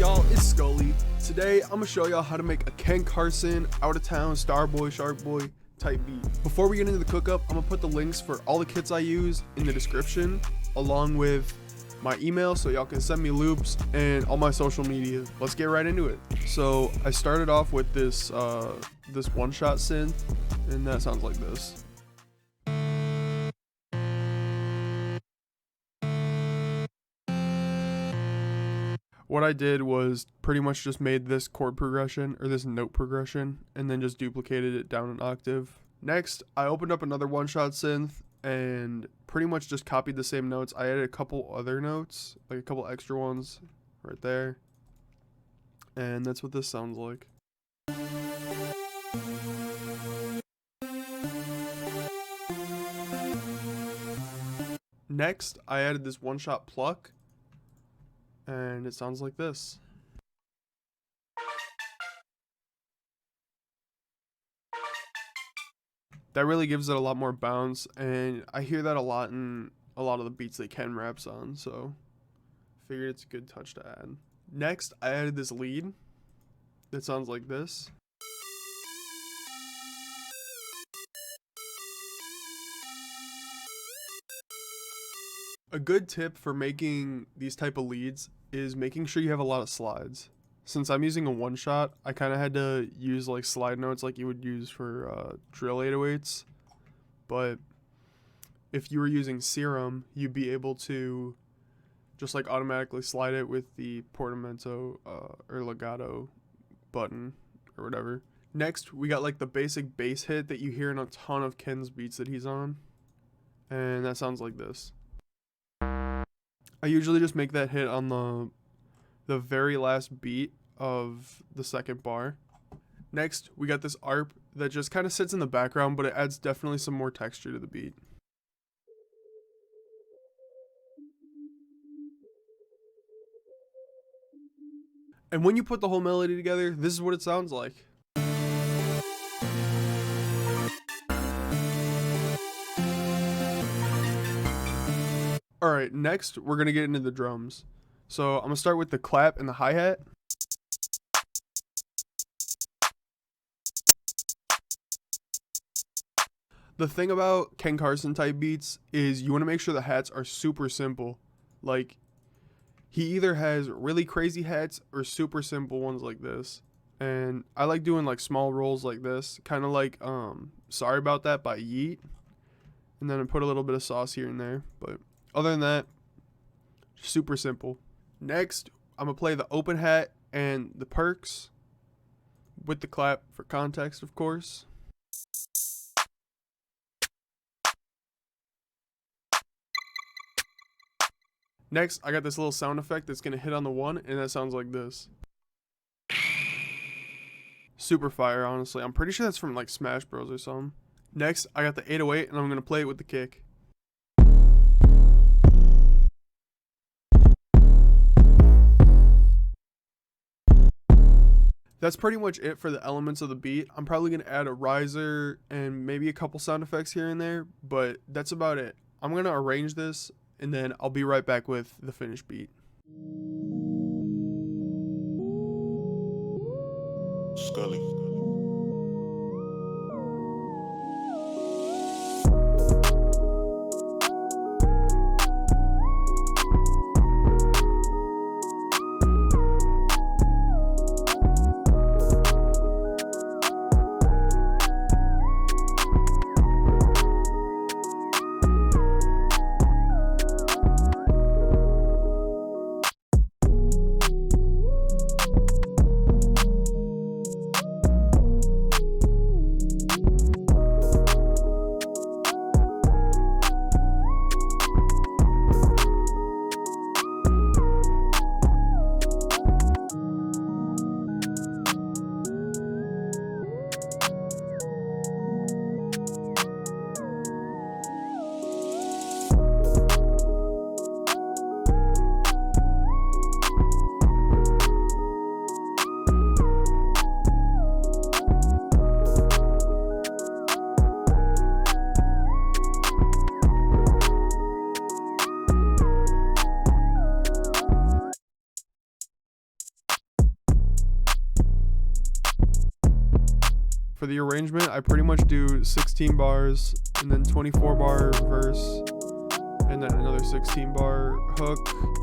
y'all? It's Scully. Today I'm gonna show y'all how to make a Ken Carson, out of town, Starboy, Shark Boy type beat. Before we get into the cook-up, I'm gonna put the links for all the kits I use in the description, along with my email so y'all can send me loops and all my social media. Let's get right into it. So I started off with this this one-shot synth, and that sounds like this. What I did was pretty much just made this chord progression or this note progression and then just duplicated it down an octave. Next, I opened up another one-shot synth and pretty much just copied the same notes. I added a couple other notes, like a couple extra ones right there. And that's what this sounds like. Next, I added this one-shot pluck, and it sounds like this. That really gives it a lot more bounce, and I hear that a lot in a lot of the beats that Ken raps on, so figured it's a good touch to add. Next, I added this lead that sounds like this. A good tip for making these type of leads is making sure you have a lot of slides. Since I'm using a one shot, I kind of had to use like slide notes like you would use for drill 808s. But if you were using Serum, you'd be able to just like automatically slide it with the portamento or legato button or whatever. Next, we got like the basic bass hit that you hear in a ton of Ken's beats that he's on. And that sounds like this. I usually just make that hit on the very last beat of the second bar. Next, we got this ARP that just kind of sits in the background, but it adds definitely some more texture to the beat. And when you put the whole melody together, this is what it sounds like. Alright, next we're going to get into the drums. So I'm going to start with the clap and the hi-hat. The thing about Ken Carson type beats is you want to make sure the hats are super simple. Like, he either has really crazy hats or super simple ones like this. And I like doing like small rolls like this, kind of like Sorry About That by YEAT. And then I put a little bit of sauce here and there, but other than that, super simple. Next, I'm going to play the open hat and the perks with the clap for context, of course. Next, I got this little sound effect that's going to hit on the one, and that sounds like this. Super fire, honestly. I'm pretty sure that's from like Smash Bros or something. Next, I got the 808, and I'm going to play it with the kick. That's pretty much it for the elements of the beat. I'm probably going to add a riser and maybe a couple sound effects here and there, but that's about it. I'm going to arrange this, and then I'll be right back with the finished beat. Scully. the arrangement, I pretty much do 16 bars and then 24 bar verse and then another 16 bar hook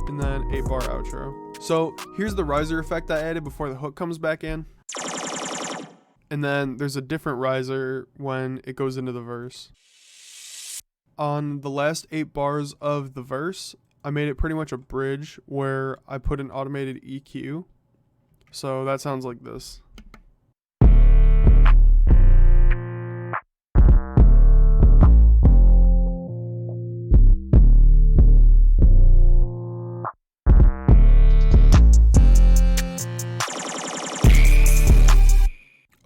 and then 8 bar outro. So here's the riser effect I added before the hook comes back in. And then there's a different riser when it goes into the verse. On the last 8 bars of the verse, I made it pretty much a bridge where I put an automated EQ. So that sounds like this.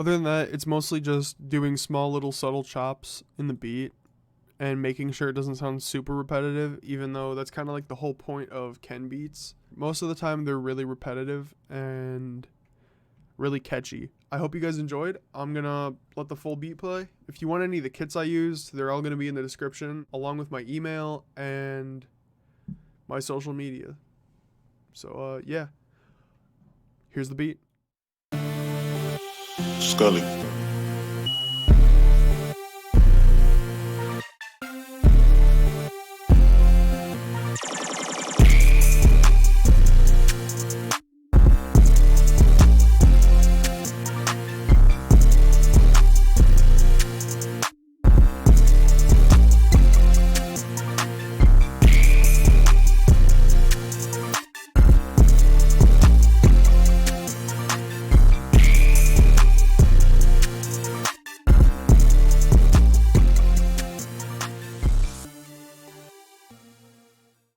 Other than that, it's mostly just doing small little subtle chops in the beat and making sure it doesn't sound super repetitive, even though that's kind of like the whole point of Ken beats. Most of the time they're really repetitive and really catchy. I hope you guys enjoyed. I'm gonna let the full beat play. If you want any of the kits I used, they're all gonna be in the description, along with my email and my social media. So yeah, here's the beat. Scully.